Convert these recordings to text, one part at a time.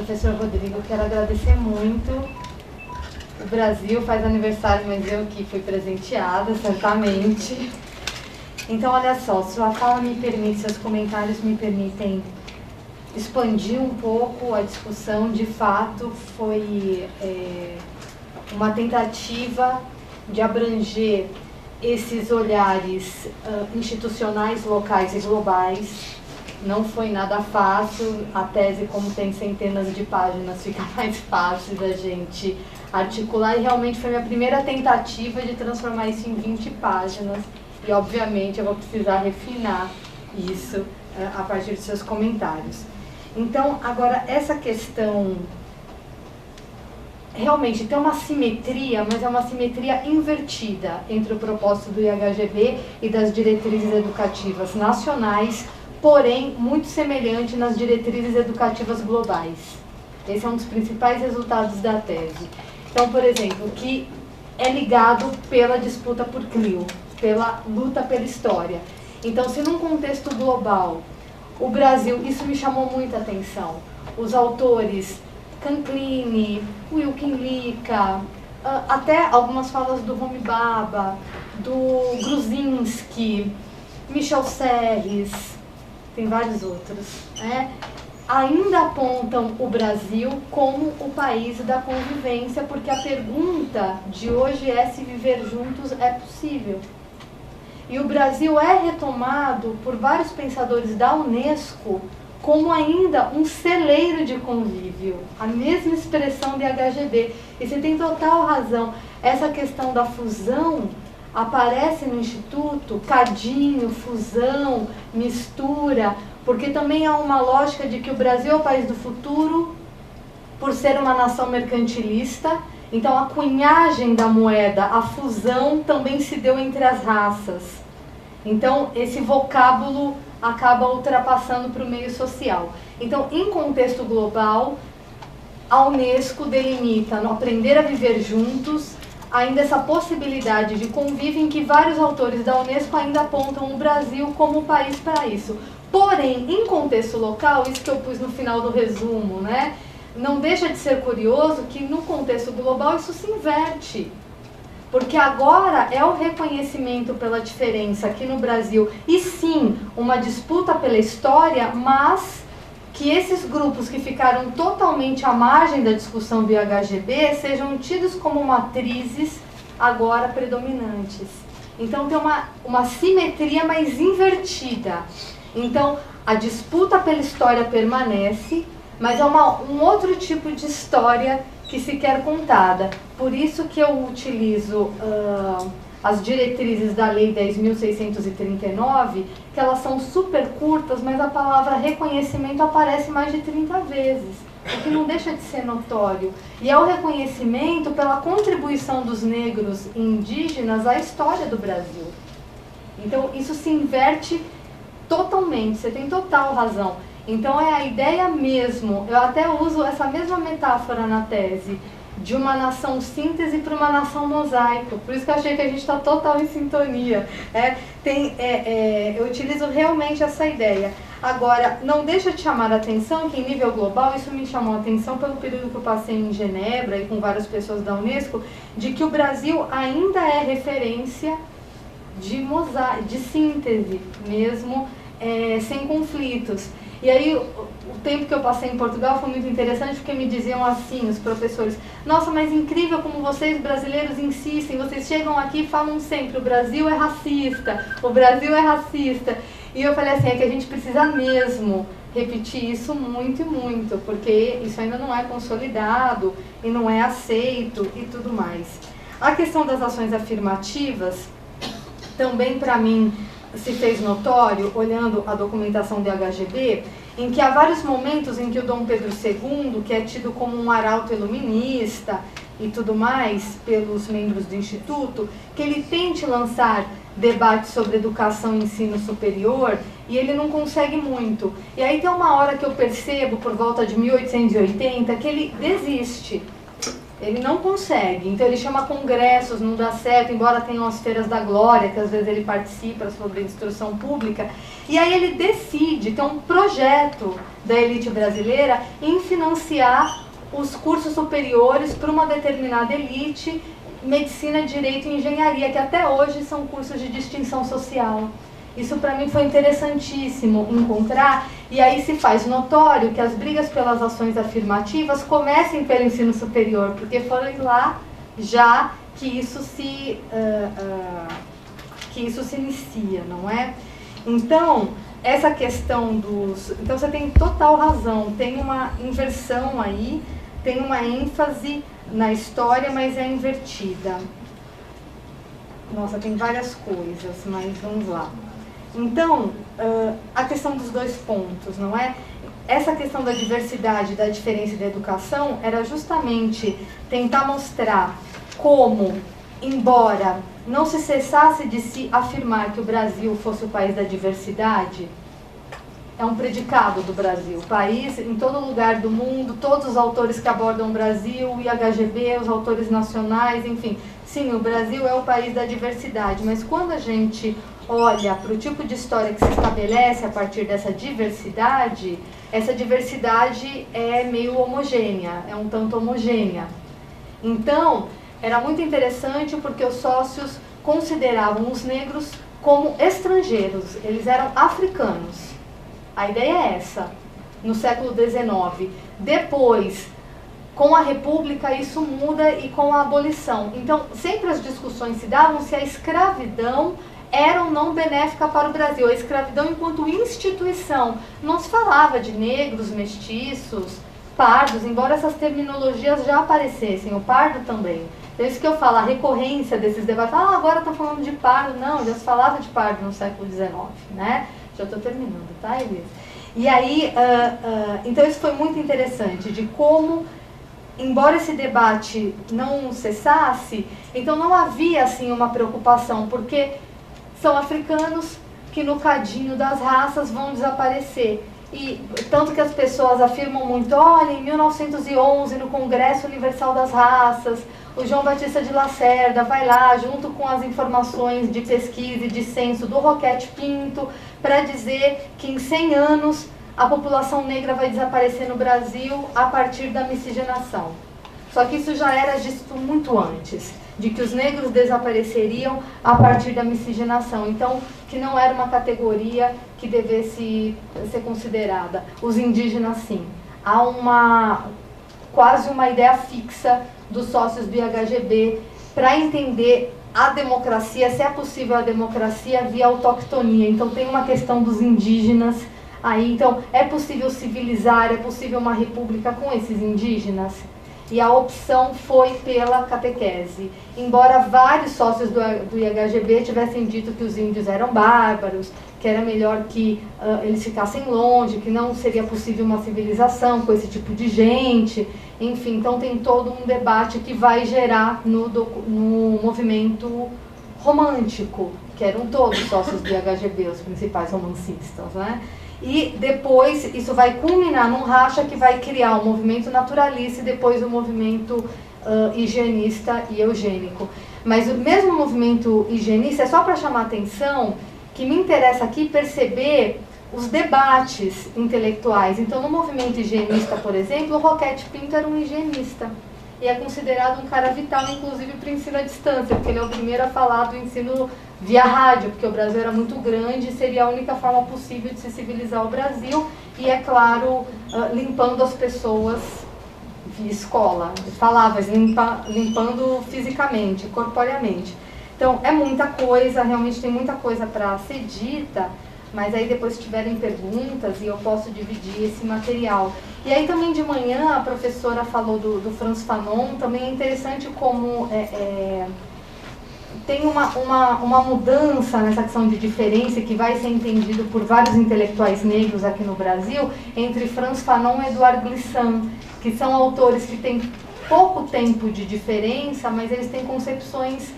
professor Rodrigo, quero agradecer muito. O Brasil faz aniversário, mas eu que fui presenteada, certamente. Então, olha só, sua fala me permite, seus comentários me permitem expandir um pouco a discussão. De fato, foi uma tentativa de abranger esses olhares institucionais, locais e globais. Não foi nada fácil, a tese, como tem centenas de páginas, fica mais fácil da gente articular, e realmente foi minha primeira tentativa de transformar isso em 20 páginas, e obviamente eu vou precisar refinar isso a partir dos seus comentários. Então, agora, essa questão realmente tem uma simetria, mas é uma simetria invertida entre o propósito do IHGB e das diretrizes educativas nacionais, porém muito semelhante nas diretrizes educativas globais. Esse é um dos principais resultados da tese. Então, por exemplo, que é ligado pela disputa por Clio, pela luta pela história. Então, se num contexto global, o Brasil, isso me chamou muita atenção, os autores Canclini, Wilkin Lica, até algumas falas do Homi Bhabha, do Gruzinski, Michel Serres, tem vários outros, né? Ainda apontam o Brasil como o país da convivência, porque a pergunta de hoje é se viver juntos é possível. E o Brasil é retomado por vários pensadores da Unesco como ainda um celeiro de convívio, a mesma expressão de IHGB. E você tem total razão, essa questão da fusão aparece no Instituto, cadinho, fusão, mistura, porque também há uma lógica de que o Brasil é o país do futuro, por ser uma nação mercantilista. Então a cunhagem da moeda, a fusão também se deu entre as raças. Então esse vocábulo acaba ultrapassando para o meio social. Então, em contexto global, a Unesco delimita no Aprender a Viver Juntos ainda essa possibilidade de convívio, em que vários autores da Unesco ainda apontam o Brasil como o país para isso. Porém, em contexto local, isso que eu pus no final do resumo, né? Não deixa de ser curioso que no contexto global isso se inverte. Porque agora é o reconhecimento pela diferença aqui no Brasil, e sim, uma disputa pela história, mas que esses grupos que ficaram totalmente à margem da discussão do IHGB sejam tidos como matrizes agora predominantes. Então tem uma simetria mais invertida. Então a disputa pela história permanece, mas é um outro tipo de história que se quer contada. Por isso que eu utilizo as diretrizes da Lei 10.639, que elas são super curtas, mas a palavra reconhecimento aparece mais de 30 vezes, o que não deixa de ser notório. E é o reconhecimento pela contribuição dos negros e indígenas à história do Brasil. Então isso se inverte totalmente, você tem total razão. Então é a ideia mesmo, eu até uso essa mesma metáfora na tese, de uma nação síntese para uma nação mosaico. Por isso que eu achei que a gente está total em sintonia. Eu utilizo realmente essa ideia. Agora, não deixa de chamar a atenção que em nível global, isso me chamou a atenção pelo período que eu passei em Genebra e com várias pessoas da Unesco, de que o Brasil ainda é referência de síntese mesmo, sem conflitos. E aí, o tempo que eu passei em Portugal foi muito interessante, porque me diziam assim, os professores: nossa, mas incrível como vocês brasileiros insistem, vocês chegam aqui e falam sempre, o Brasil é racista, o Brasil é racista. E eu falei assim, é que a gente precisa mesmo repetir isso muito e muito, porque isso ainda não é consolidado e não é aceito e tudo mais. A questão das ações afirmativas, também para mim, se fez notório, olhando a documentação do IHGB, em que há vários momentos em que o Dom Pedro II, que é tido como um arauto iluminista e tudo mais pelos membros do Instituto, que ele tente lançar debates sobre educação e ensino superior, e ele não consegue muito. E aí tem uma hora que eu percebo, por volta de 1880, que ele desiste. Ele não consegue, então ele chama congressos, não dá certo, embora tenham as feiras da glória, que às vezes ele participa sobre instrução pública, e aí ele decide, tem um projeto da elite brasileira em financiar os cursos superiores para uma determinada elite, medicina, direito e engenharia, que até hoje são cursos de distinção social. Isso para mim foi interessantíssimo encontrar, e aí se faz notório que as brigas pelas ações afirmativas comecem pelo ensino superior, porque foi lá já que isso se inicia, não é? Então, essa questão dos... Então você tem total razão, tem uma inversão aí, tem uma ênfase na história, mas é invertida. Nossa, tem várias coisas, mas vamos lá. Então, a questão dos dois pontos, não é? Essa questão da diversidade, da diferença da educação, era justamente tentar mostrar como, embora não se cessasse de se afirmar que o Brasil fosse o país da diversidade, é um predicado do Brasil. O país, em todo lugar do mundo, todos os autores que abordam o Brasil, o IHGB, os autores nacionais, enfim. Sim, o Brasil é o país da diversidade, mas quando a gente olha para o tipo de história que se estabelece a partir dessa diversidade, essa diversidade é meio homogênea, é um tanto homogênea. Então, era muito interessante porque os sócios consideravam os negros como estrangeiros, eles eram africanos. A ideia é essa, no século XIX. Depois, com a República, isso muda e com a abolição. Então, sempre as discussões se davam se a escravidão era ou não benéfica para o Brasil. A escravidão enquanto instituição. Não se falava de negros, mestiços, pardos, embora essas terminologias já aparecessem, o pardo também. Então, isso que eu falo, a recorrência desses debates, agora está falando de pardo. Não, já se falava de pardo no século XIX, né? Já estou terminando, tá, Elisa? E aí, então isso foi muito interessante, de como, embora esse debate não cessasse, então não havia, assim, uma preocupação, porque são africanos que no cadinho das raças vão desaparecer. E tanto que as pessoas afirmam muito, olha, em 1911, no Congresso Universal das Raças, o João Batista de Lacerda vai lá, junto com as informações de pesquisa e de censo do Roquete Pinto, para dizer que em 100 anos a população negra vai desaparecer no Brasil a partir da miscigenação. Só que isso já era dito muito antes, de que os negros desapareceriam a partir da miscigenação. Então, que não era uma categoria que devesse ser considerada. Os indígenas, sim. Há quase uma ideia fixa dos sócios do IHGB para entender a democracia, se é possível a democracia via autoctonia. Então, tem uma questão dos indígenas aí. Então, é possível civilizar, é possível uma república com esses indígenas? E a opção foi pela catequese. Embora vários sócios do IHGB tivessem dito que os índios eram bárbaros, que era melhor que eles ficassem longe, que não seria possível uma civilização com esse tipo de gente. Enfim, então tem todo um debate que vai gerar no movimento romântico, que eram todos sócios do IHGB, os principais romancistas, né? E depois isso vai culminar num racha que vai criar o movimento naturalista e depois o movimento higienista e eugênico. Mas o mesmo movimento higienista é só para chamar a atenção que me interessa aqui perceber os debates intelectuais. Então, no movimento higienista, por exemplo, o Roquete Pinto era um higienista. E é considerado um cara vital, inclusive, para o ensino à distância, porque ele é o primeiro a falar do ensino via rádio, porque o Brasil era muito grande e seria a única forma possível de se civilizar o Brasil. E, é claro, limpando as pessoas via escola. Ele falava, limpando fisicamente, corporeamente. Então, é muita coisa, realmente tem muita coisa para ser dita, mas aí depois se tiverem perguntas e eu posso dividir esse material. E aí também de manhã a professora falou do Frantz Fanon, também é interessante como tem uma mudança nessa questão de diferença que vai ser entendido por vários intelectuais negros aqui no Brasil, entre Frantz Fanon e Edouard Glissant, que são autores que têm pouco tempo de diferença, mas eles têm concepções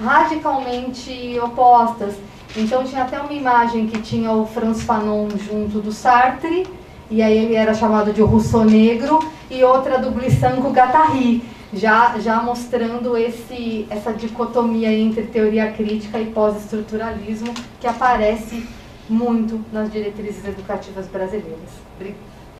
radicalmente opostas. Então tinha até uma imagem que tinha o Frantz Fanon junto do Sartre, e aí ele era chamado de Rousseau negro, e outra do Glissant com o Guattari. já mostrando essa dicotomia entre teoria crítica e pós-estruturalismo que aparece muito nas diretrizes educativas brasileiras. Obrigada.